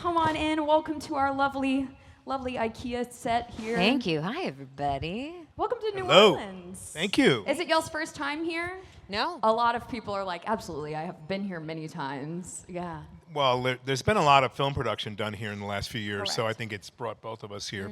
come on in. Welcome to our lovely IKEA set here. Thank you. Hi, everybody. Welcome to New Hello. Orleans. Thank you. Is it y'all's first time here? No. A lot of people are like, absolutely, I have been here many times. Yeah. Well, there's been a lot of film production done here in the last few years, so I Correct. think it's brought both of us here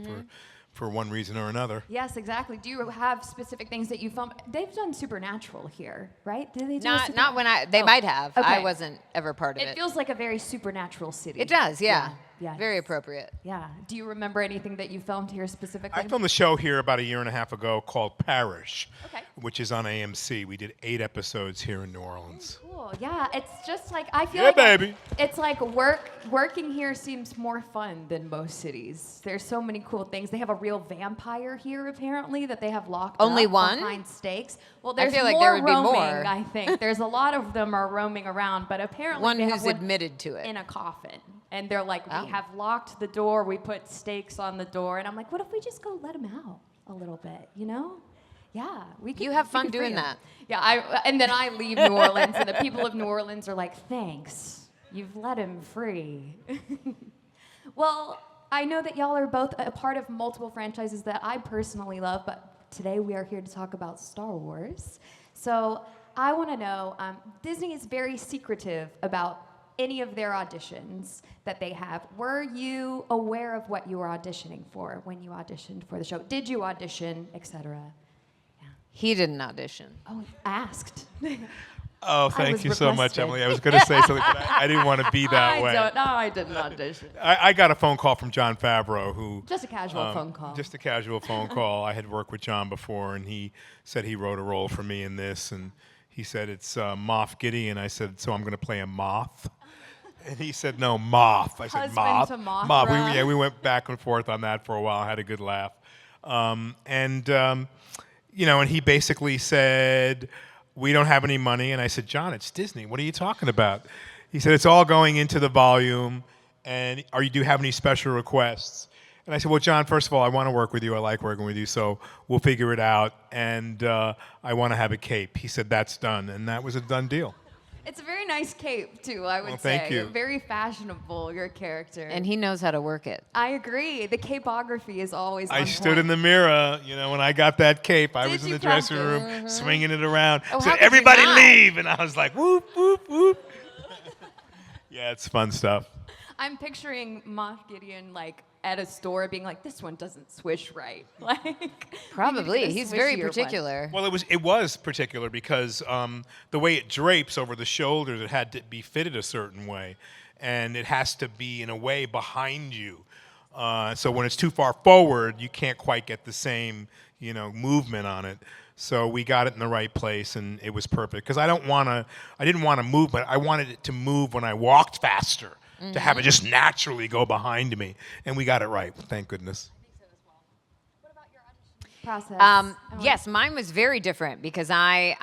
for one reason or another. Yes, exactly. Do you have specific things that you filmed? They've done Supernatural here, right? Did they do Not when they might have. Okay. I wasn't ever part of it. It feels like a very supernatural city. It does, yeah. Yeah. Very appropriate. Yeah. Do you remember anything that you filmed here specifically? I filmed a show here about a year and a half ago called Parish, Okay. which is on AMC. We did 8 episodes here in New Orleans. Cool. Yeah, it's just like I feel Yeah, like baby. It's like working here seems more fun than most cities. There's so many cool things. They have a real vampire here apparently that they have locked Only up one? behind stakes. Well, there's feel like more there would be roaming, more. I think. There's a lot of them are roaming around, but apparently One they have who's one admitted to it. in a coffin. And they're like, Oh. we have locked the door, we put stakes on the door, and I'm like, what if we just go let him out a little bit, you know? Yeah, we could. You have we fun could free doing him. that. Yeah, and then I leave New Orleans, and the people of New Orleans are like, thanks, you've let him free. Well, I know that y'all are both a part of multiple franchises that I personally love, but today we are here to talk about Star Wars. So I want to know, Disney is very secretive about any of their auditions that they have. Were you aware of what you were auditioning for when you auditioned for the show? Did you audition, etc.? He didn't audition. Oh, asked. Oh, thank was you so much, requested. Emily. I was going to say something, but I didn't want to be that way. I didn't audition. I got a phone call from Jon Favreau, who... Just a casual phone call. Just a casual phone call. I had worked with John before, and he said he wrote a role for me in this, and he said, it's Moff Gideon. I said, so I'm going to play a Moth? And he said, no, Moff. I said, Husband Moth. to Mothra. Moff. We went back and forth on that for a while. I had a good laugh. And he basically said, we don't have any money. And I said, John, it's Disney. What are you talking about? He said, it's all going into the volume. And do you have any special requests? And I said, well, John, first of all, I want to work with you. I like working with you. So we'll figure it out. And I want to have a cape. He said, that's done. And that was a done deal. It's a very nice cape, too, I would Well, say. thank you. Very fashionable, your character. And he knows how to work it. I agree. The capeography is always I on stood point. in the mirror, when I got that cape. I Did was in you the dressing practice? room, swinging it around. Oh, how Said, could you everybody not? leave. And I was like, whoop, whoop, whoop. Yeah, it's fun stuff. I'm picturing Moff Gideon, at a store being like, this one doesn't swish right. We need to Probably. get a He's very swishier one. particular. Well, it was particular because the way it drapes over the shoulders, it had to be fitted a certain way. And it has to be, in a way, behind you. So when it's too far forward, you can't quite get the same, movement on it. So we got it in the right place, and it was perfect. Because I didn't want to move, but I wanted it to move when I walked faster, to have it just naturally go behind me. And we got it right, thank goodness. Process. Yes, mine was very different because I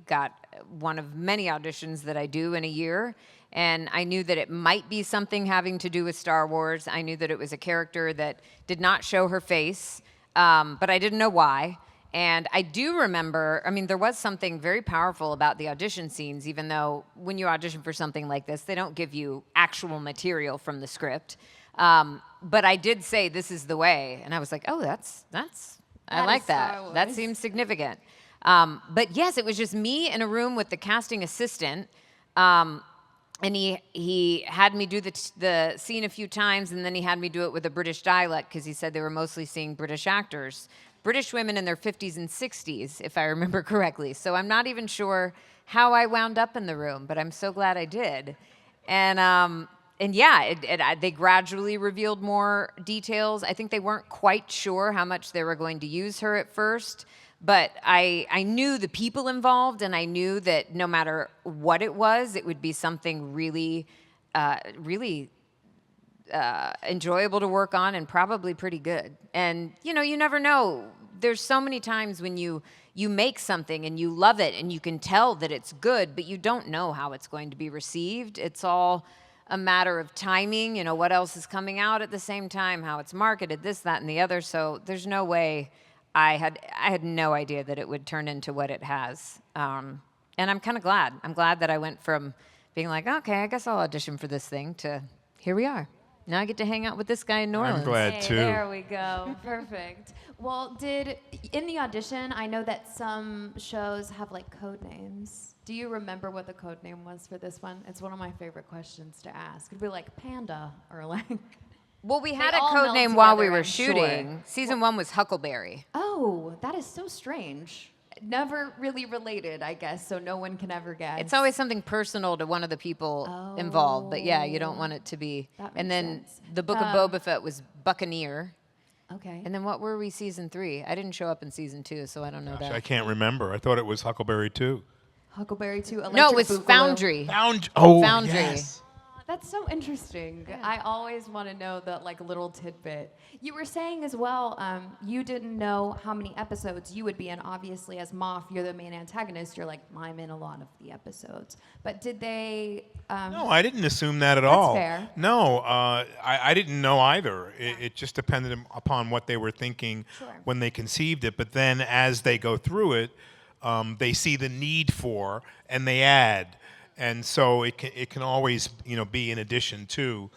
got one of many auditions that I do in a year, and I knew that it might be something having to do with Star Wars. I knew that it was a character that did not show her face, but I didn't know why. And I do remember, there was something very powerful about the audition scenes, even though when you audition for something like this, they don't give you actual material from the script. But I did say, this is the way. And I was like, oh, I like that. That seems significant. But yes, it was just me in a room with the casting assistant. And he had me do the scene a few times, and then he had me do it with a British dialect because he said they were mostly seeing British actors. British women in their 50s and 60s, if I remember correctly. So I'm not even sure how I wound up in the room, but I'm so glad I did. And yeah, they gradually revealed more details. I think they weren't quite sure how much they were going to use her at first, but I knew the people involved, and I knew that no matter what it would be something really, really enjoyable to work on and probably pretty good. And, you never know. There's so many times when you make something and you love it and you can tell that it's good, but you don't know how it's going to be received. It's all a matter of timing, what else is coming out at the same time, how it's marketed, this, that, and the other. So there's no way I had no idea that it would turn into what it has. And I'm kind of glad. I'm glad that I went from being like, okay, I guess I'll audition for this thing, to here we are. Now I get to hang out with this guy in New Orleans. I'm glad Hey, too. there we go. Perfect. Well, in the audition, I know that some shows have like code names. Do you remember what the code name was for this one? It's one of my favorite questions to ask. It'd be like Panda or like. Well, we had They a all code meld name while we together, were I'm sure. shooting. Season 1 was Huckleberry. Oh, that is so strange. Never really related, I guess, so no one can ever guess. It's always something personal to one of the people involved, but yeah, you don't want it to be. That And makes then sense. the Book of Boba Fett was Buccaneer. Okay. And then what were we season 3? I didn't show up in season 2, so I don't know that. I can't remember. I thought it was Huckleberry too. Huckleberry 2, Electric No, it was Boogaloo. Foundry. Foundry. Yes. That's so interesting. I always want to know that like little tidbit. You were saying as well, you didn't know how many episodes you would be in. Obviously, as Moff, you're the main antagonist. You're like, I'm in a lot of the episodes. But did they? No, I didn't assume that at all. fair. No, I didn't know either. It just depended upon what they were thinking Sure. when they conceived it. But then as they go through it, they see the need for, and they add. And so it can always, be in addition to.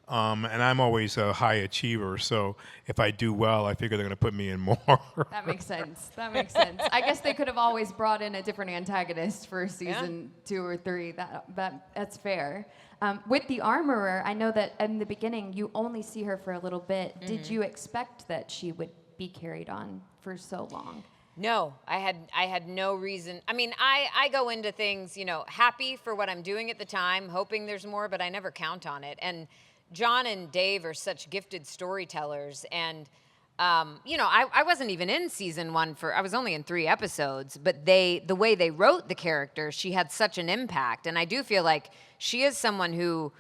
And I'm always a high achiever, so if I do well, I figure they're going to put me in more. That makes sense. That makes sense. I guess they could have always brought in a different antagonist for season 2 or 3. That's fair. With the armorer, I know that in the beginning you only see her for a little bit. Did you expect that she would be carried on for so long? No, I had no reason. I mean, I go into things, happy for what I'm doing at the time, hoping there's more, but I never count on it. And John and Dave are such gifted storytellers. And, I wasn't even in season 1 I was only in 3 episodes, but the way they wrote the character, she had such an impact. And I do feel like she is someone who,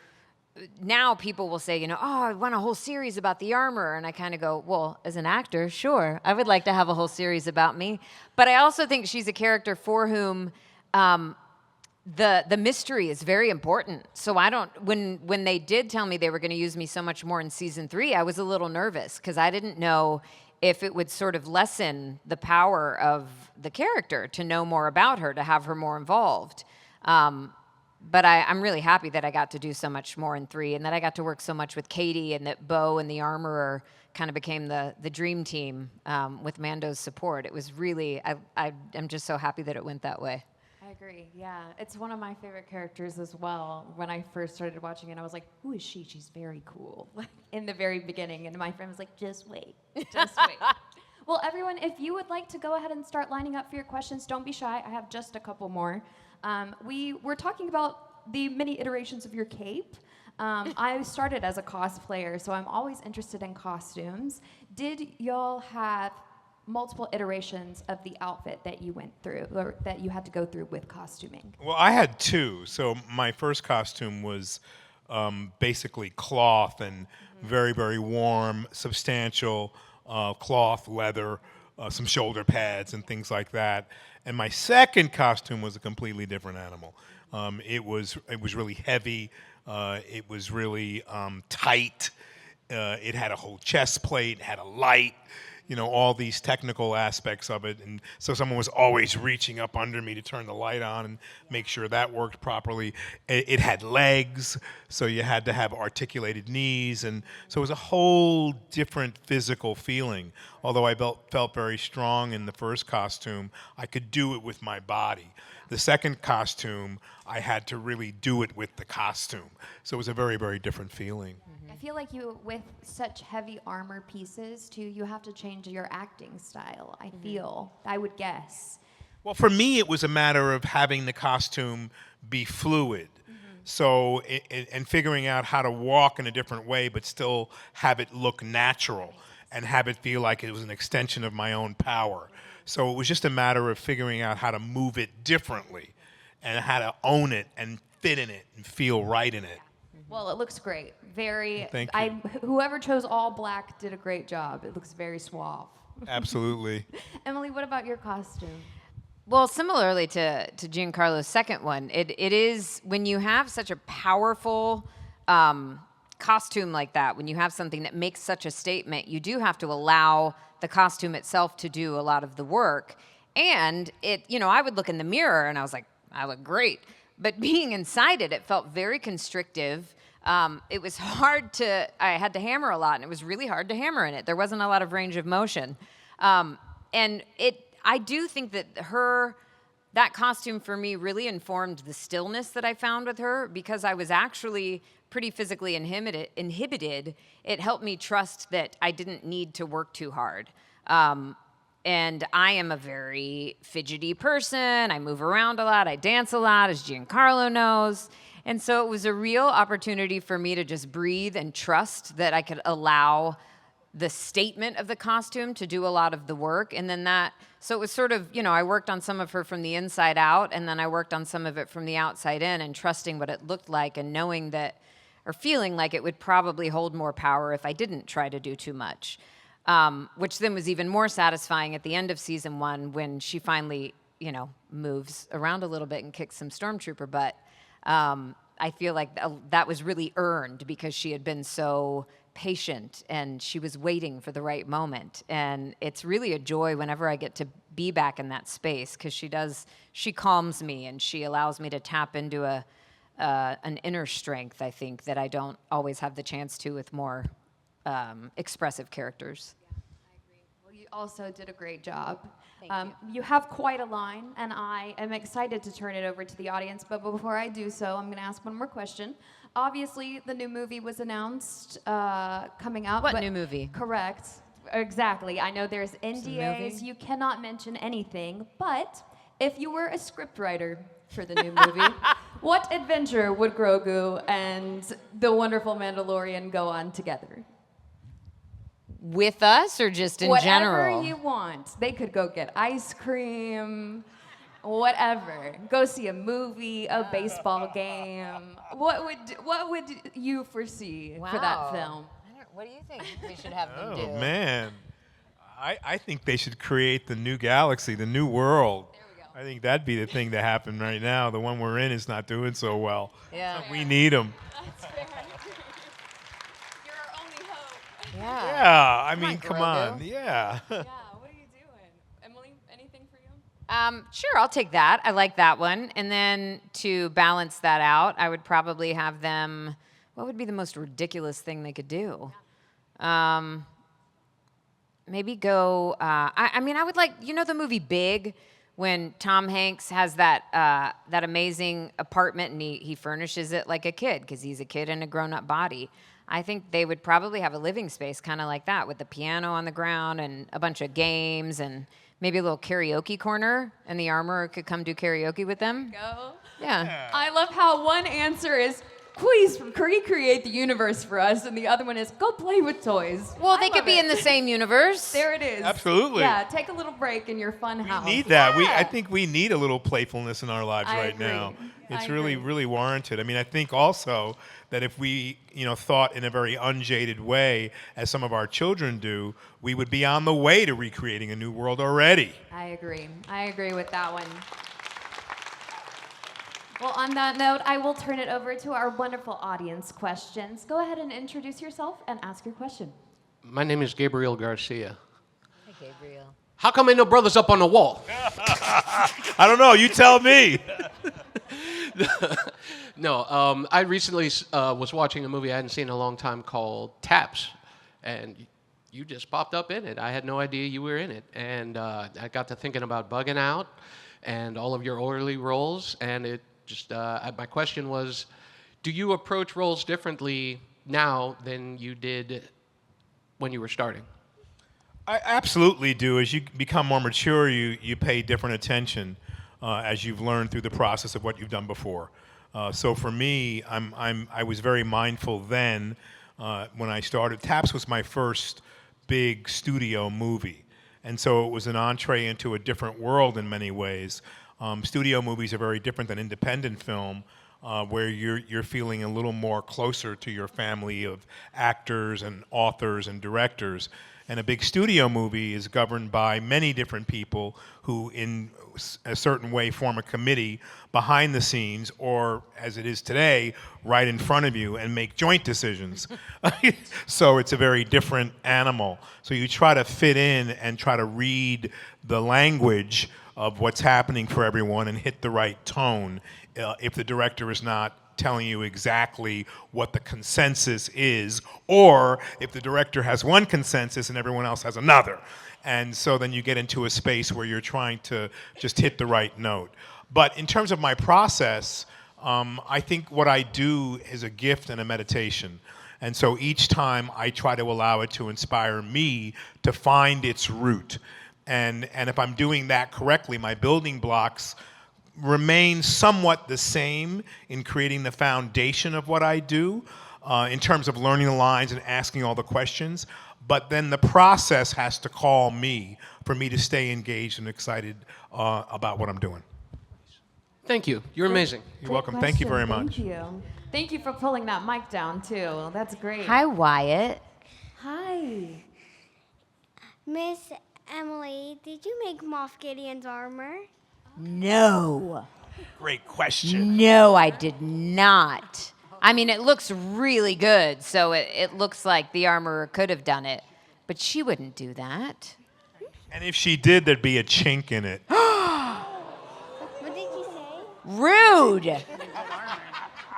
now people will say, I want a whole series about the armor. And I kind of go, well, as an actor, sure, I would like to have a whole series about me. But I also think she's a character for whom the mystery is very important. So when they did tell me they were going to use me so much more in season 3, I was a little nervous because I didn't know if it would sort of lessen the power of the character to know more about her, to have her more involved. But I'm really happy that I got to do so much more in 3, and that I got to work so much with Katie, and that Bo and the Armorer kind of became the dream team with Mando's support. It was really, I'm just so happy that it went that way. I agree. Yeah, it's one of my favorite characters as well. When I first started watching it, I was like, "Who is she? She's very cool." In the very beginning, and my friend was like, "Just wait, just wait." Well, everyone, if you would like to go ahead and start lining up for your questions, don't be shy. I have just a couple more. We were talking about the many iterations of your cape. I started as a cosplayer, so I'm always interested in costumes. Did y'all have multiple iterations of the outfit that you went through, or that you had to go through with costuming? Well, I had 2. So my first costume was basically cloth and very, very warm, substantial cloth, leather, some shoulder pads and things like that. And my second costume was a completely different animal. It was really heavy. It was really tight. It had a whole chest plate, had a light, all these technical aspects of it. And so someone was always reaching up under me to turn the light on and make sure that worked properly. It had legs, so you had to have articulated knees. And so it was a whole different physical feeling. Although I felt very strong in the first costume, I could do it with my body. The second costume, I had to really do it with the costume. So it was a very, very different feeling. I feel like with such heavy armor pieces, too, you have to change your acting style, I would guess. Well, for me, it was a matter of having the costume be fluid. So, and figuring out how to walk in a different way, but still have it look natural and have it feel like it was an extension of my own power. So it was just a matter of figuring out how to move it differently and how to own it and fit in it and feel right in it. Well, it looks great. Thank you. Whoever chose all black did a great job. It looks very suave. Absolutely. Emily, what about your costume? Well, similarly to Giancarlo's second one, it is when you have such a powerful costume like that, when you have something that makes such a statement, you do have to allow the costume itself to do a lot of the work. And I would look in the mirror and I was like, I look great. But being inside it felt very constrictive. It was hard I had to hammer a lot, and it was really hard to hammer in it. There wasn't a lot of range of motion. I do think that that costume for me really informed the stillness that I found with her, because I was actually pretty physically inhibited. It helped me trust that I didn't need to work too hard. And I am a very fidgety person. I move around a lot. I dance a lot, as Giancarlo knows. And so it was a real opportunity for me to just breathe and trust that I could allow the statement of the costume to do a lot of the work. And then so it was sort of, I worked on some of her from the inside out, and then I worked on some of it from the outside in, and trusting what it looked like and knowing that, or feeling like it would probably hold more power if I didn't try to do too much. Which then was even more satisfying at the end of season 1 when she finally, moves around a little bit and kicks some stormtrooper butt. I feel like that was really earned because she had been so patient and she was waiting for the right moment. And it's really a joy whenever I get to be back in that space, because she calms me and she allows me to tap into an inner strength, I think, that I don't always have the chance to with more expressive characters. You also did a great job. You have quite a line, and I am excited to turn it over to the audience. But before I do so, I'm going to ask one more question. Obviously, the new movie was announced coming out. What new movie? Correct. Exactly. I know there's NDAs. You cannot mention anything. But if you were a scriptwriter for the new movie, what adventure would Grogu and the wonderful Mandalorian go on together? With us or just in Whatever general? Whatever you want. They could go get ice cream, whatever. Go see a movie, a baseball game. What would you foresee for that film? What do you think we should have them do? Oh, man. I think they should create the new galaxy, the new world. There we go. I think that'd be the thing to happen right now. The one we're in is not doing so well. Yeah. We need them. That's fair. You're our only hope. Yeah, I mean, Come come on, on. Grogu. Yeah. Yeah, what are you doing? Emily, anything for you? Sure, I'll take that. I like that one. And then to balance that out, I would probably have them, what would be the most ridiculous thing they could do? Maybe go, I would like, the movie Big, when Tom Hanks has that amazing apartment and he furnishes it like a kid because he's a kid in a grown-up body. I think they would probably have a living space kind of like that, with the piano on the ground and a bunch of games and maybe a little karaoke corner, and the armorer could come do karaoke with them. Go. Yeah. I love how one answer is, please recreate the universe for us, and the other one is, go play with toys. Well, I they could love be it. in the same universe. There it is. Absolutely. Yeah, take a little break in your fun house. We need that. Yeah. I think we need a little playfulness in our lives I right agree. now. It's I really, agree. really warranted. I mean, I think also that if we, thought in a very unjaded way, as some of our children do, we would be on the way to recreating a new world already. I agree. I agree with that one. Well, on that note, I will turn it over to our wonderful audience questions. Go ahead and introduce yourself and ask your question. My name is Gabriel Garcia. Hi, Gabriel. How come ain't no brothers up on the wall? I don't know. You tell me. No, I recently was watching a movie I hadn't seen in a long time called Tepes, and you just popped up in it. I had no idea you were in it, and I got to thinking about Bugging Out and all of your early roles, and it just my question was, do you approach roles differently now than you did when you were starting? I absolutely do. As you become more mature, you pay different attention as you've learned through the process of what you've done before. So for me, I was very mindful then when I started. Taps was my first big studio movie, and so it was an entree into a different world in many ways. Studio movies are very different than independent film, where you're feeling a little more closer to your family of actors and authors and directors. And a big studio movie is governed by many different people who, in a certain way, form a committee behind the scenes, or as it is today, right in front of you, and make joint decisions. So it's a very different animal. So you try to fit in and try to read the language of what's happening for everyone and hit the right tone if the director is not telling you exactly what the consensus is, or if the director has one consensus and everyone else has another. And so then you get into a space where you're trying to just hit the right note. But in terms of my process, I think what I do is a gift and a meditation. And so each time I try to allow it to inspire me to find its root. And if I'm doing that correctly, my building blocks remain somewhat the same in creating the foundation of what I do, in terms of learning the lines and asking all the questions. But then the process has to call me for me to stay engaged and excited about what I'm doing. Thank you. You're amazing. You're welcome. Thank you very much. Thank you. Thank you for pulling that mic down, too. That's great. Hi, Wyatt. Hi. Miss Emily, did you make Moff Gideon's armor? No. Great question. No, I did not. I mean, it looks really good, so it looks like the armorer could have done it, but she wouldn't do that. And if she did, there'd be a chink in it. What did you say? Rude.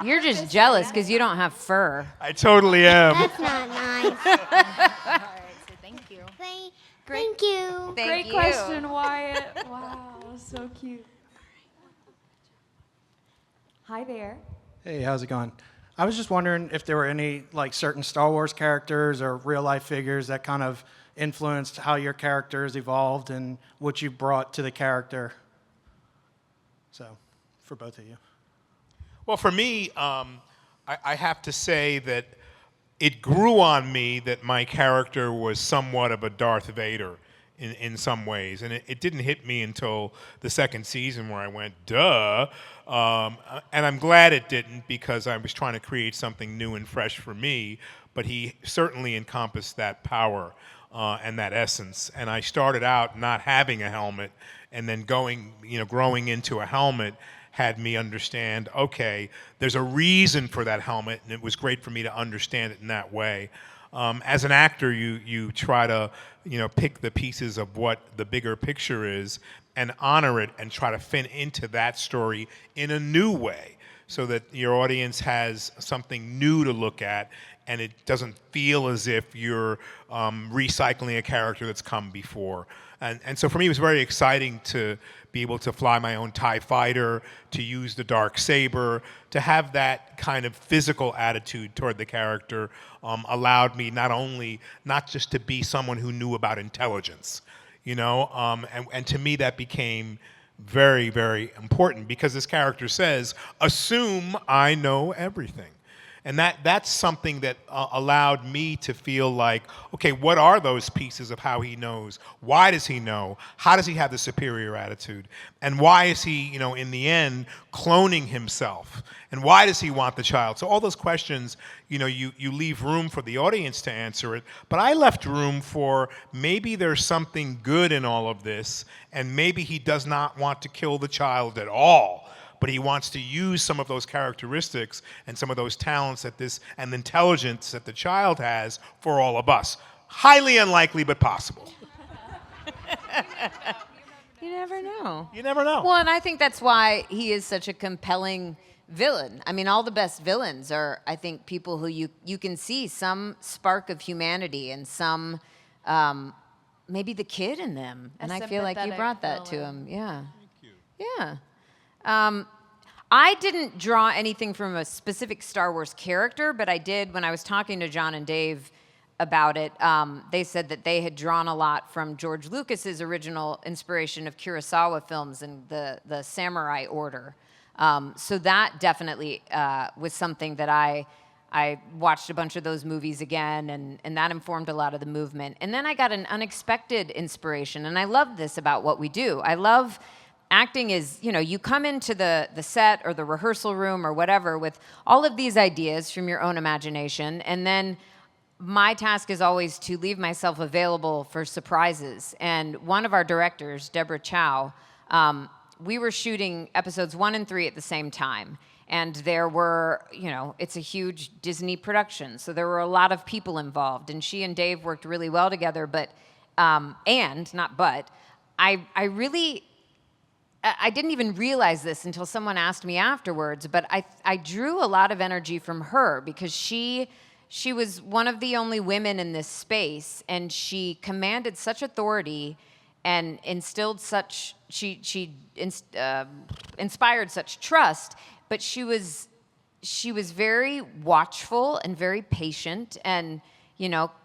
You're just jealous because you don't have fur. I totally am. That's not nice. All right, so thank you. Thank you. Great question, Wyatt. Wow, so cute. Hi there. Hey, how's it going? I was just wondering if there were any like certain Star Wars characters or real life figures that kind of influenced how your characters evolved and what you brought to the character. So, for both of you. Well, for me, I have to say that it grew on me that my character was somewhat of a Darth Vader in some ways. And it didn't hit me until the second season where I went, duh. And I'm glad it didn't, because I was trying to create something new and fresh for me. But he certainly encompassed that power and that essence. And I started out not having a helmet, and then growing into a helmet had me understand, okay, there's a reason for that helmet, and it was great for me to understand it in that way. As an actor, you try to pick the pieces of what the bigger picture is and honor it and try to fit into that story in a new way, so that your audience has something new to look at and it doesn't feel as if you're recycling a character that's come before. And so for me, it was very exciting to be able to fly my own TIE fighter, to use the dark saber, to have that kind of physical attitude toward the character allowed me not just to be someone who knew about intelligence, and to me that became very, very important, because this character says, assume I know everything. And that's something that allowed me to feel like, okay, what are those pieces of how he knows? Why does he know? How does he have the superior attitude? And why is he, in the end, cloning himself? And why does he want the child? So all those questions, you leave room for the audience to answer it. But I left room for maybe there's something good in all of this, and maybe he does not want to kill the child at all. But he wants to use some of those characteristics and some of those talents and intelligence that the child has for all of us. Highly unlikely, but possible. You never know. You never know. Well, and I think that's why he is such a compelling villain. I mean, all the best villains are, I think, people who you can see some spark of humanity and some, maybe the kid in them. And I feel like you brought that to him. Yeah. Thank you. Yeah. I didn't draw anything from a specific Star Wars character, but I did when I was talking to John and Dave about it. They said that they had drawn a lot from George Lucas's original inspiration of Kurosawa films and the Samurai Order. So that definitely was something that I watched a bunch of those movies again, and that informed a lot of the movement. And then I got an unexpected inspiration, and I love this about what we do. I love acting is, you come into the set or the rehearsal room or whatever with all of these ideas from your own imagination, and then my task is always to leave myself available for surprises. And one of our directors, Deborah Chow, we were shooting episodes 1 and 3 at the same time. And there were, it's a huge Disney production, so there were a lot of people involved. And she and Dave worked really well together, I really I didn't even realize this until someone asked me afterwards, but I drew a lot of energy from her because she was one of the only women in this space, and she commanded such authority and instilled such, inspired such trust, but she was very watchful and very patient and,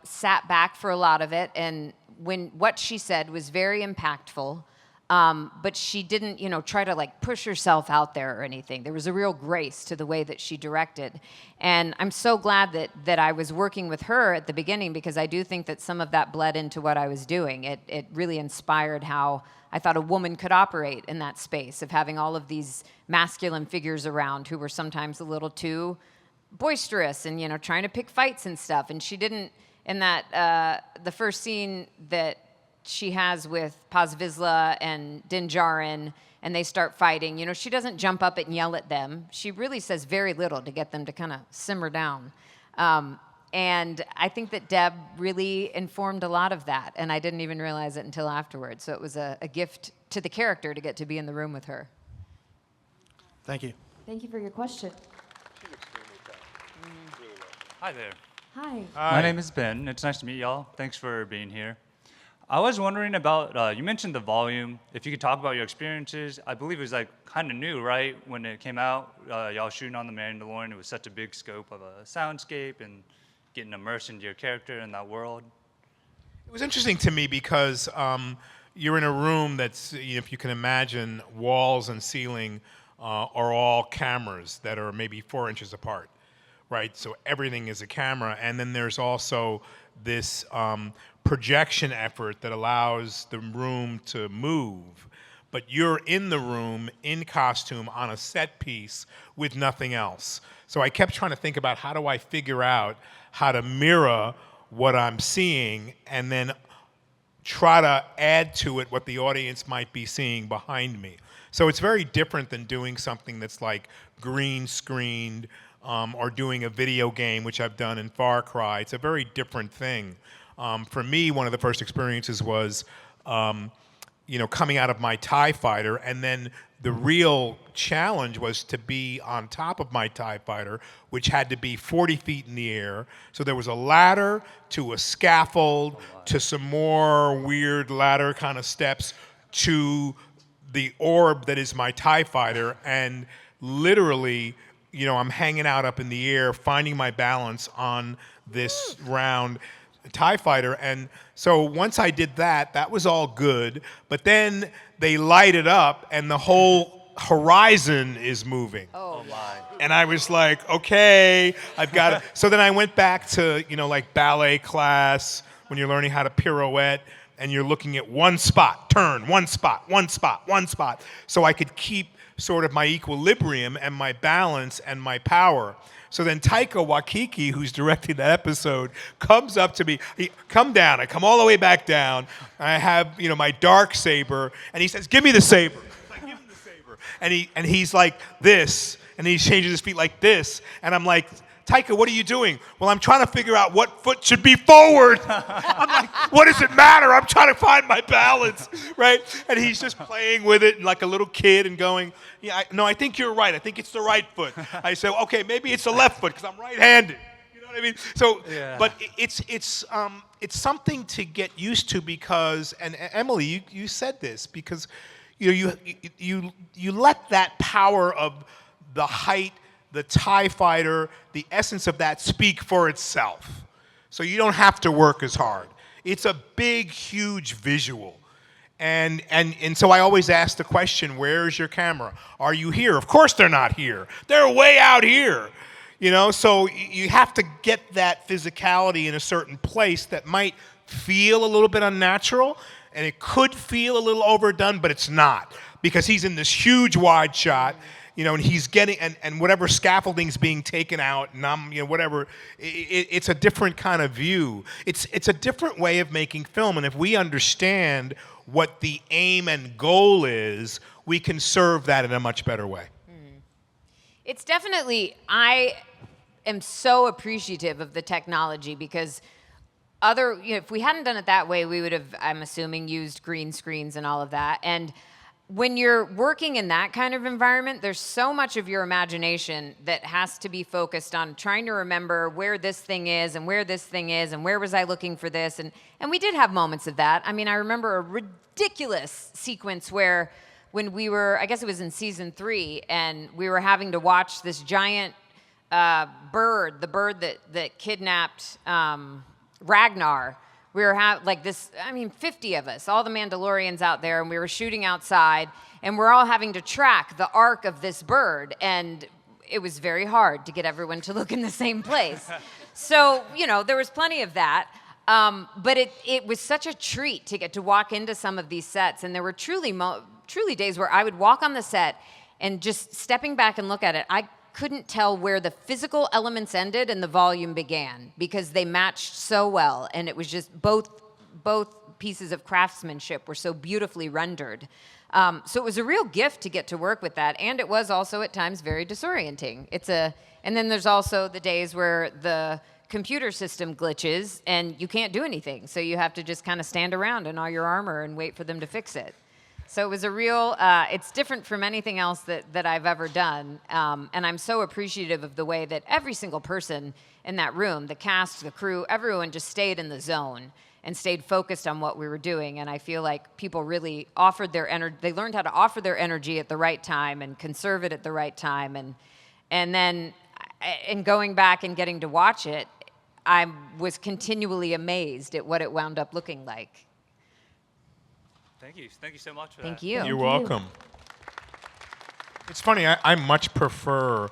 sat back for a lot of it. And what she said was very impactful. But she didn't, try to like push herself out there or anything. There was a real grace to the way that she directed. And I'm so glad that I was working with her at the beginning, because I do think that some of that bled into what I was doing. It really inspired how I thought a woman could operate in that space of having all of these masculine figures around who were sometimes a little too boisterous and, trying to pick fights and stuff. And she didn't, in that, the first scene that she has with Paz Vizsla and Din Djarin, and they start fighting, she doesn't jump up and yell at them. She really says very little to get them to kind of simmer down. And I think that Deb really informed a lot of that, and I didn't even realize it until afterwards. So it was a gift to the character to get to be in the room with her. Thank you. Thank you for your question. Hi there. Hi. My name is Ben. It's nice to meet y'all. Thanks for being here. I was wondering about, you mentioned the volume. If you could talk about your experiences. I believe it was like kind of new, right? When it came out, y'all shooting on the Mandalorian, it was such a big scope of a soundscape and getting immersed into your character in that world. It was interesting to me because you're in a room that's, if you can imagine, walls and ceiling are all cameras that are maybe 4 inches apart, right? So everything is a camera. And then there's also this projection effort that allows the room to move. But you're in the room, in costume, on a set piece with nothing else. So I kept trying to think about how do I figure out how to mirror what I'm seeing and then try to add to it what the audience might be seeing behind me. So it's very different than doing something that's like green screened or doing a video game, which I've done in Far Cry. It's a very different thing. For me, one of the first experiences was, coming out of my TIE fighter, and then the real challenge was to be on top of my TIE fighter, which had to be 40 feet in the air. So there was a ladder to a scaffold to some more weird ladder kind of steps to the orb that is my TIE fighter, and literally, I'm hanging out up in the air, finding my balance on this round TIE fighter. And so once I did that, that was all good. But then they light it up and the whole horizon is moving. Oh, my. And I was like, okay, I've got to. So then I went back to, like ballet class when you're learning how to pirouette and you're looking at one spot, turn, one spot, one spot, one spot. So I could keep sort of my equilibrium and my balance and my power. So then Taika Waititi, who's directing that episode, comes up to me. Come down. I come all the way back down. I have, my dark saber, and he says, "Give me the saber." I give him the saber, and he's like this, and he changes his feet like this, and I'm like, "Taika, what are you doing?" "Well, I'm trying to figure out what foot should be forward." I'm like, "What does it matter? I'm trying to find my balance," right? And he's just playing with it like a little kid and going, "Yeah, I think you're right. I think it's the right foot." I say, "Okay, maybe it's the left foot because I'm right-handed." You know what I mean? So, yeah. But it's something to get used to because, and Emily, you said this because, you let that power of the height, the TIE fighter, the essence of that speak for itself. So you don't have to work as hard. It's a big, huge visual. And so I always ask the question, where's your camera? Are you here? Of course they're not here. They're way out here. So you have to get that physicality in a certain place that might feel a little bit unnatural, and it could feel a little overdone, but it's not. Because he's in this huge wide shot, and he's getting, and whatever scaffolding's being taken out, and whatever, it's a different kind of view. It's a different way of making film, and if we understand what the aim and goal is, we can serve that in a much better way. It's definitely, I am so appreciative of the technology because if we hadn't done it that way, we would have, I'm assuming, used green screens and all of that. And when you're working in that kind of environment, there's so much of your imagination that has to be focused on trying to remember where this thing is and where this thing is and where was I looking for this. And we did have moments of that. I mean, I remember a ridiculous sequence where when we were, I guess it was in season 3, and we were having to watch this giant bird, the bird that kidnapped Ragnar. We were like this, 50 of us, all the Mandalorians out there, and we were shooting outside, and we're all having to track the arc of this bird, and it was very hard to get everyone to look in the same place. So, there was plenty of that, but it was such a treat to get to walk into some of these sets, and there were truly days where I would walk on the set, and just stepping back and look at it, I couldn't tell where the physical elements ended and the volume began because they matched so well, and it was just both pieces of craftsmanship were so beautifully rendered. So it was a real gift to get to work with that, and it was also at times very disorienting. And then there's also the days where the computer system glitches and you can't do anything, so you have to just kind of stand around in all your armor and wait for them to fix it. So it was a real, it's different from anything else that I've ever done. And I'm so appreciative of the way that every single person in that room, the cast, the crew, everyone just stayed in the zone and stayed focused on what we were doing. And I feel like people really offered their energy, they learned how to offer their energy at the right time and conserve it at the right time. And then in going back and getting to watch it, I was continually amazed at what it wound up looking like. Thank you. Thank you so much for Thank that. you. You're welcome. It's funny, I much prefer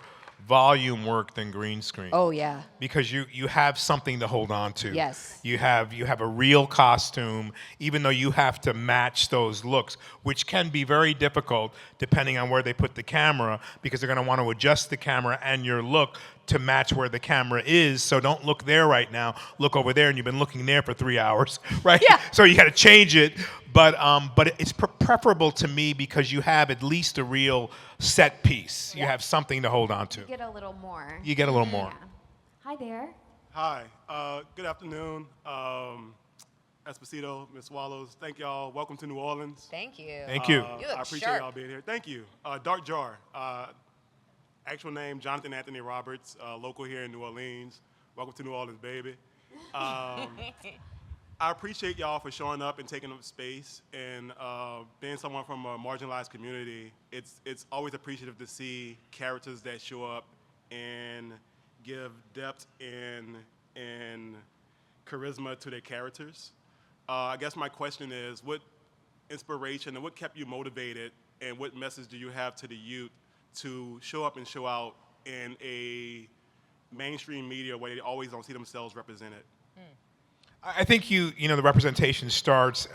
volume work than green screen. Oh, yeah. Because you have something to hold on to. Yes. You have a real costume, even though you have to match those looks, which can be very difficult depending on where they put the camera, because they're going to want to adjust the camera and your look to match where the camera is. So don't look there right now. Look over there, and you've been looking there for 3 hours, right? Yeah. So you got to change it. But it's preferable to me because you have at least a real set piece. You have something to hold on to. You get a little more. You get a little more. Yeah. Hi there. Hi. Good afternoon. Esposito, Miss Wallows. Thank y'all. Welcome to New Orleans. Thank you. Thank you. You look I appreciate sharp. y'all being here. Thank you. Dark Jar. Actual name, Jonathan Anthony Roberts, local here in New Orleans. Welcome to New Orleans, baby. I appreciate y'all for showing up and taking up space, and being someone from a marginalized community, it's always appreciative to see characters that show up and give depth and charisma to their characters. I guess my question is, what inspiration and what kept you motivated, and what message do you have to the youth to show up and show out in a mainstream media where they always don't see themselves represented? I think the representation starts,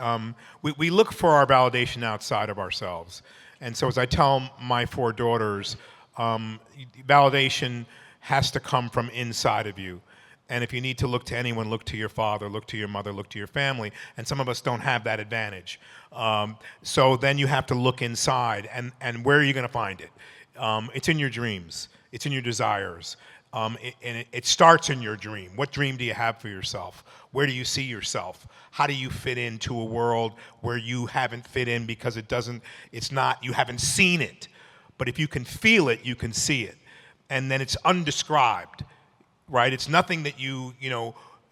we look for our validation outside of ourselves. And so as I tell my 4 daughters, validation has to come from inside of you. And if you need to look to anyone, look to your father, look to your mother, look to your family. And some of us don't have that advantage. So then you have to look inside. And where are you going to find it? It's in your dreams. It's in your desires. It starts in your dream. What dream do you have for yourself? Where do you see yourself? How do you fit into a world where you haven't fit in because you haven't seen it. But if you can feel it, you can see it. And then it's undescribed, right? It's nothing that you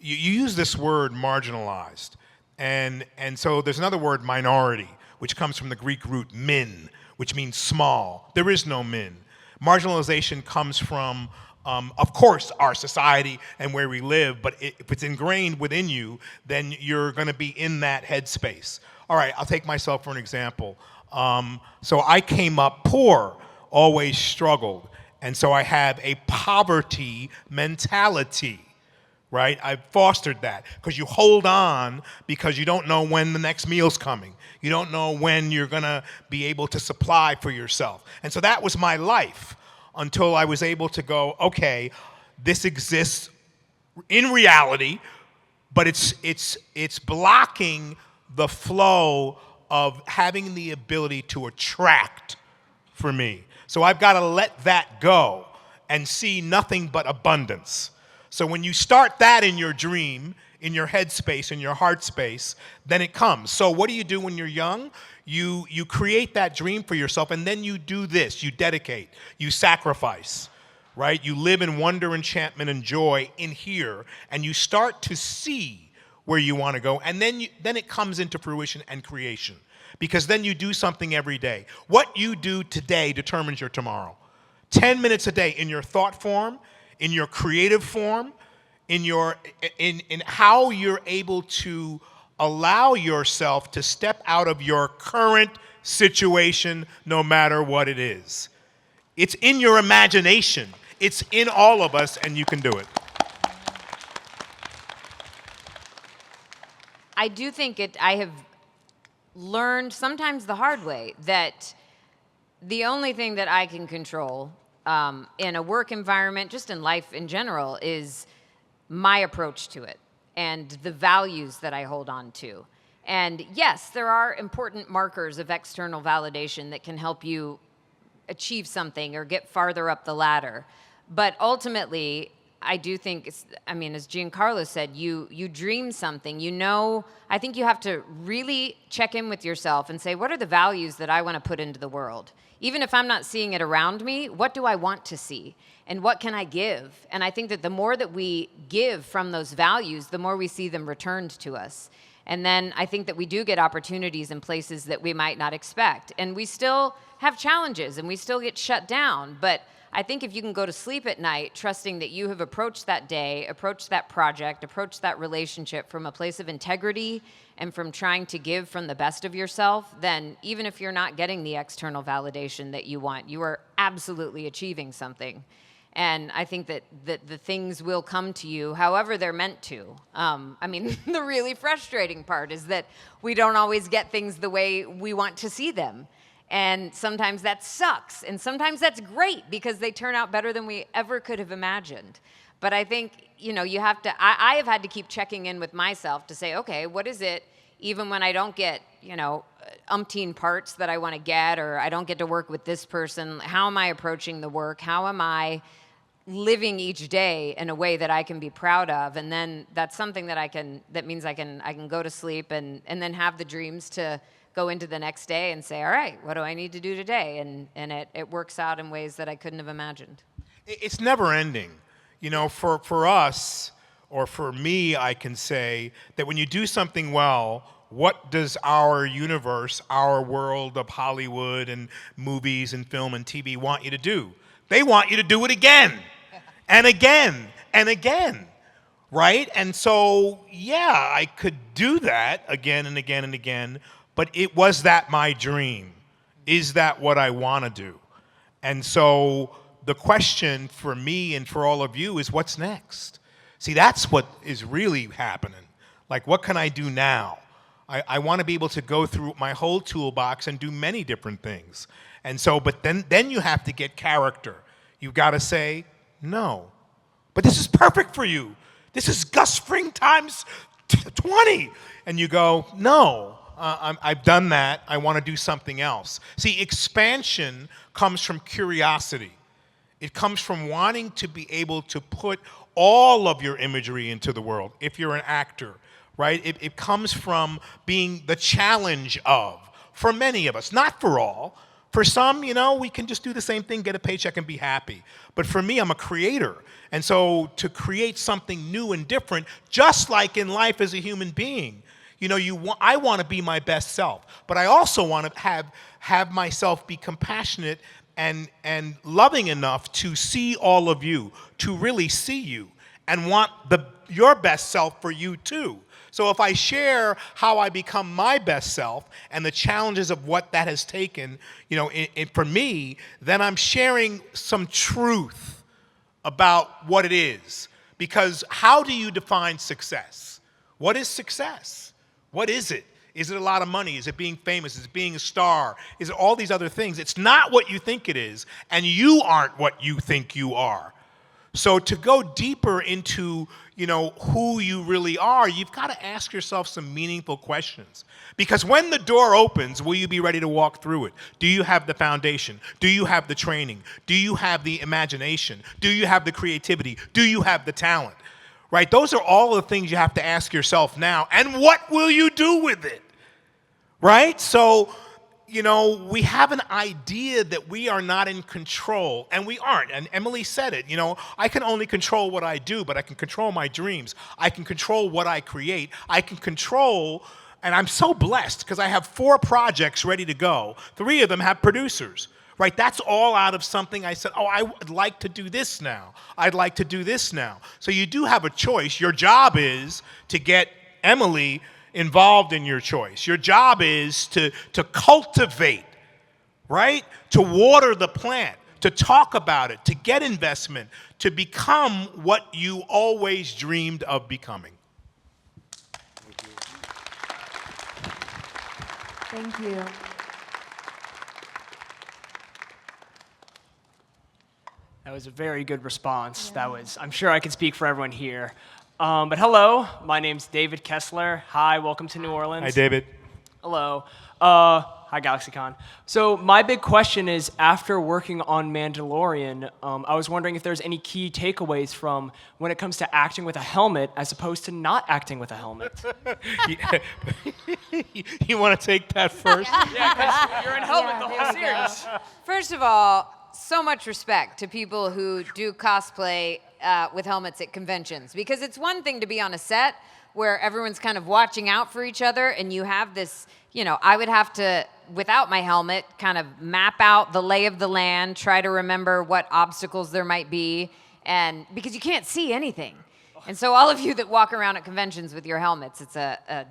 use this word marginalized. And so there's another word, minority, which comes from the Greek root min, which means small. There is no min. Marginalization comes from, of course, our society and where we live, but if it's ingrained within you, then you're going to be in that headspace. All right, I'll take myself for an example. So I came up poor, always struggled, and so I have a poverty mentality, right? I've fostered that because you hold on because you don't know when the next meal's coming. You don't know when you're going to be able to supply for yourself. And so that was my life until I was able to go, okay, this exists in reality, but it's blocking the flow of having the ability to attract for me. So I've got to let that go and see nothing but abundance. So when you start that in your dream, in your head space, in your heart space, then it comes. So what do you do when you're young? You create that dream for yourself, and then you do this. You dedicate. You sacrifice, right? You live in wonder, enchantment, and joy in here, and you start to see where you want to go, and then it comes into fruition and creation, because then you do something every day. What you do today determines your tomorrow. 10 minutes a day in your thought form, in your creative form, in how you're able to allow yourself to step out of your current situation, no matter what it is. It's in your imagination. It's in all of us, and you can do it. I do think I have learned sometimes the hard way that the only thing that I can control in a work environment, just in life in general, is my approach to it and the values that I hold on to. And yes, there are important markers of external validation that can help you achieve something or get farther up the ladder. But ultimately, I do think, as Giancarlo said, you dream something. I think you have to really check in with yourself and say, what are the values that I want to put into the world? Even if I'm not seeing it around me, what do I want to see? And what can I give? And I think that the more that we give from those values, the more we see them returned to us. And then I think that we do get opportunities in places that we might not expect. And we still have challenges and we still get shut down. But I think if you can go to sleep at night trusting that you have approached that day, approached that project, approached that relationship from a place of integrity and from trying to give from the best of yourself, then even if you're not getting the external validation that you want, you are absolutely achieving something. And I think that the things will come to you however they're meant to. The really frustrating part is that we don't always get things the way we want to see them. And sometimes that sucks. And sometimes that's great because they turn out better than we ever could have imagined. But I think, you have to, I have had to keep checking in with myself to say, okay, what is it, even when I don't get, umpteen parts that I want to get, or I don't get to work with this person, how am I approaching the work? How am I living each day in a way that I can be proud of? And then that's something that means I can go to sleep and then have the dreams to go into the next day and say, all right, what do I need to do today? And it works out in ways that I couldn't have imagined. It's never ending. For us, or for me, I can say that when you do something well, what does our universe, our world of Hollywood and movies and film and TV want you to do? They want you to do it again and again and again, right? And so, yeah, I could do that again and again and again, but was that my dream? Is that what I want to do? And so the question for me and for all of you is, what's next? See, that's what is really happening. Like, what can I do now? I want to be able to go through my whole toolbox and do many different things. And so, but then you have to get character. You've got to say, no, but this is perfect for you. This is Gus Fring times 20. And you go, no, I've done that. I want to do something else. See, expansion comes from curiosity. It comes from wanting to be able to put all of your imagery into the world, if you're an actor, right? It comes from being the challenge of, for many of us, not for all. For some, we can just do the same thing, get a paycheck, and be happy. But for me, I'm a creator. And so to create something new and different, just like in life as a human being, I want to be my best self. But I also want to have myself be compassionate and loving enough to see all of you, to really see you, and want your best self for you too. So if I share how I become my best self and the challenges of what that has taken, for me, then I'm sharing some truth about what it is. Because how do you define success? What is success? What is it? Is it a lot of money? Is it being famous? Is it being a star? Is it all these other things? It's not what you think it is, and you aren't what you think you are. So to go deeper into, who you really are, you've got to ask yourself some meaningful questions. Because when the door opens, will you be ready to walk through it? Do you have the foundation? Do you have the training? Do you have the imagination? Do you have the creativity? Do you have the talent? right? Those are all the things you have to ask yourself now. And what will you do with it, right? So, you know, we have an idea that we are not in control, and we aren't. And Emily said it, you know, I can only control what I do, but I can control my dreams. I can control what I create. I can control, and I'm so blessed because I have 4 projects ready to go. 3 of them have producers, right? That's all out of something I said, oh, I would like to do this now. I'd like to do this now. So you do have a choice. Your job is to get Emily involved in your choice. Your job is to cultivate, right? To water the plant, to talk about it, to get investment, to become what you always dreamed of becoming. Thank you. That was a very good response. I'm sure I can speak for everyone here. But hello, my name's David Kessler. Hi, welcome to New Orleans. Hi, David. Hello. Hi, GalaxyCon. So my big question is, after working on Mandalorian, I was wondering if there's any key takeaways from when it comes to acting with a helmet as opposed to not acting with a helmet. You want to take that first? Yeah, because you're in helmet the whole series. First of all, so much respect to people who do cosplay with helmets at conventions, because it's one thing to be on a set where everyone's kind of watching out for each other and you have this, you know, I would have to, without my helmet, kind of map out the lay of the land, try to remember what obstacles there might be, and because you can't see anything. And so all of you that walk around at conventions with your helmets, it's a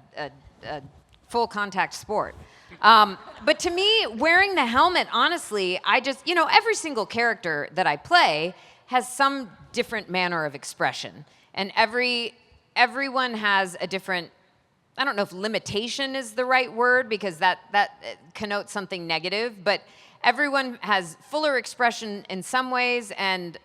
full contact sport. But to me, wearing the helmet, honestly, I just, you know, every single character that I play has some different manner of expression. And everyone has a different, I don't know if limitation is the right word, because that connotes something negative, but everyone has fuller expression in some ways, and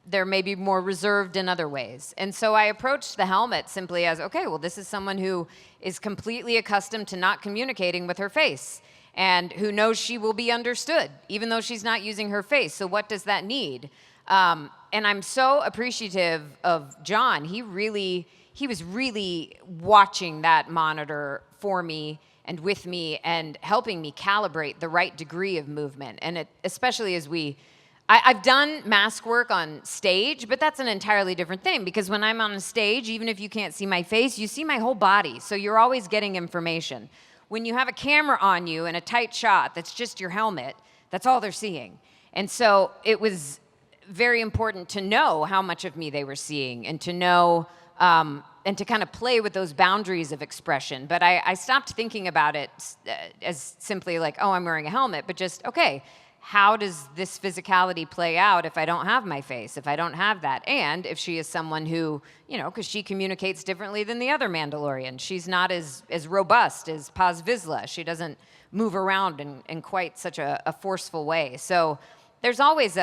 they're maybe more reserved in other ways. And so I approached the helmet simply as, okay, well, this is someone who is completely accustomed to not communicating with her face and who knows she will be understood, even though she's not using her face. So what does that need? And I'm so appreciative of John. He was really watching that monitor for me and with me and helping me calibrate the right degree of movement. And especially as I've done mask work on stage, but that's an entirely different thing, because when I'm on a stage, even if you can't see my face, you see my whole body. So you're always getting information. When you have a camera on you in a tight shot that's just your helmet, that's all they're seeing. And so it was very important to know how much of me they were seeing, and to know and to kind of play with those boundaries of expression. But I stopped thinking about it as simply like, oh, I'm wearing a helmet, but just, okay, how does this physicality play out if I don't have my face, if I don't have that? And if she is someone who, you know, because she communicates differently than the other Mandalorian. She's not as robust as Paz Vizsla. She doesn't move around in quite such a forceful way. So there's always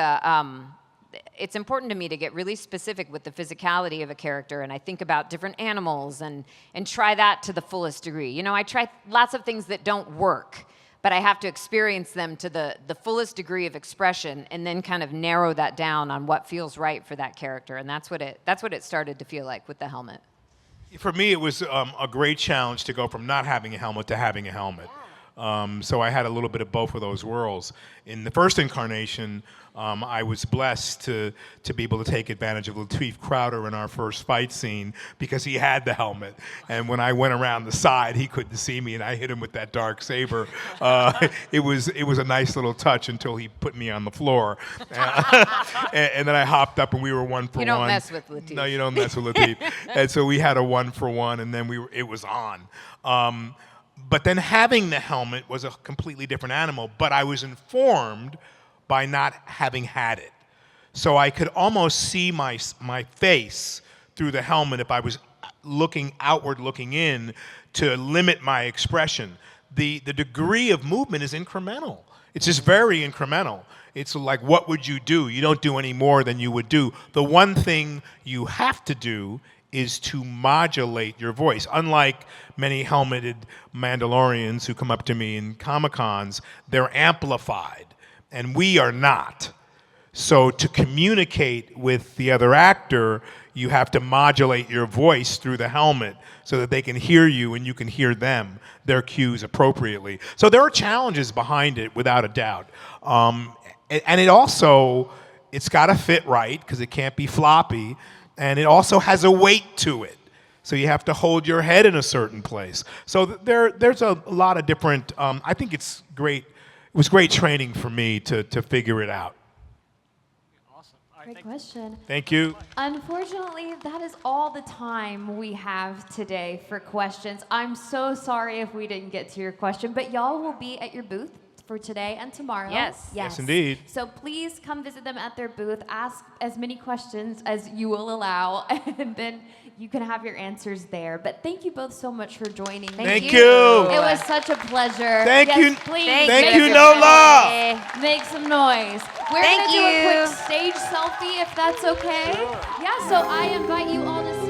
it's important to me to get really specific with the physicality of a character, and I think about different animals and try that to the fullest degree. You know, I try lots of things that don't work, but I have to experience them to the fullest degree of expression, and then kind of narrow that down on what feels right for that character. And that's what it started to feel like with the helmet. For me, it was a great challenge to go from not having a helmet to having a helmet. So I had a little bit of both of those worlds. In the first incarnation, I was blessed to be able to take advantage of Lateef Crowder in our first fight scene, because he had the helmet. And when I went around the side, he couldn't see me, and I hit him with that dark saber. It was a nice little touch until he put me on the floor. And then I hopped up, and we were 1 for 1. You don't mess with Lateef. No, you don't mess with Lateef. And so we had a 1 for 1, and then it was on. But then having the helmet was a completely different animal, but I was informed by not having had it. So I could almost see my face through the helmet if I was looking outward, looking in, to limit my expression. The degree of movement is incremental. It's just very incremental. It's like, what would you do? You don't do any more than you would do. The one thing you have to do is to modulate your voice. Unlike many helmeted Mandalorians who come up to me in Comic-Cons, they're amplified, and we are not. So to communicate with the other actor, you have to modulate your voice through the helmet so that they can hear you and you can hear them, their cues appropriately. So there are challenges behind it, without a doubt. And it also, it's got to fit right because it can't be floppy, and it also has a weight to it. So you have to hold your head in a certain place. So there's a lot of different, I think it's great. It was great training for me to figure it out. Great question. Thank you. Unfortunately, that is all the time we have today for questions. I'm so sorry if we didn't get to your question, but y'all will be at your booth for today and tomorrow. Yes. Yes, indeed. So please come visit them at their booth. Ask as many questions as you will allow, and then you can have your answers there. But thank you both so much for joining. Thank you. It was such a pleasure. Thank Yes, you. Please Thank make you, some Nola. noise. Make some noise. We're Thank going to do a you. quick stage selfie if that's okay. Yeah, so I invite you all to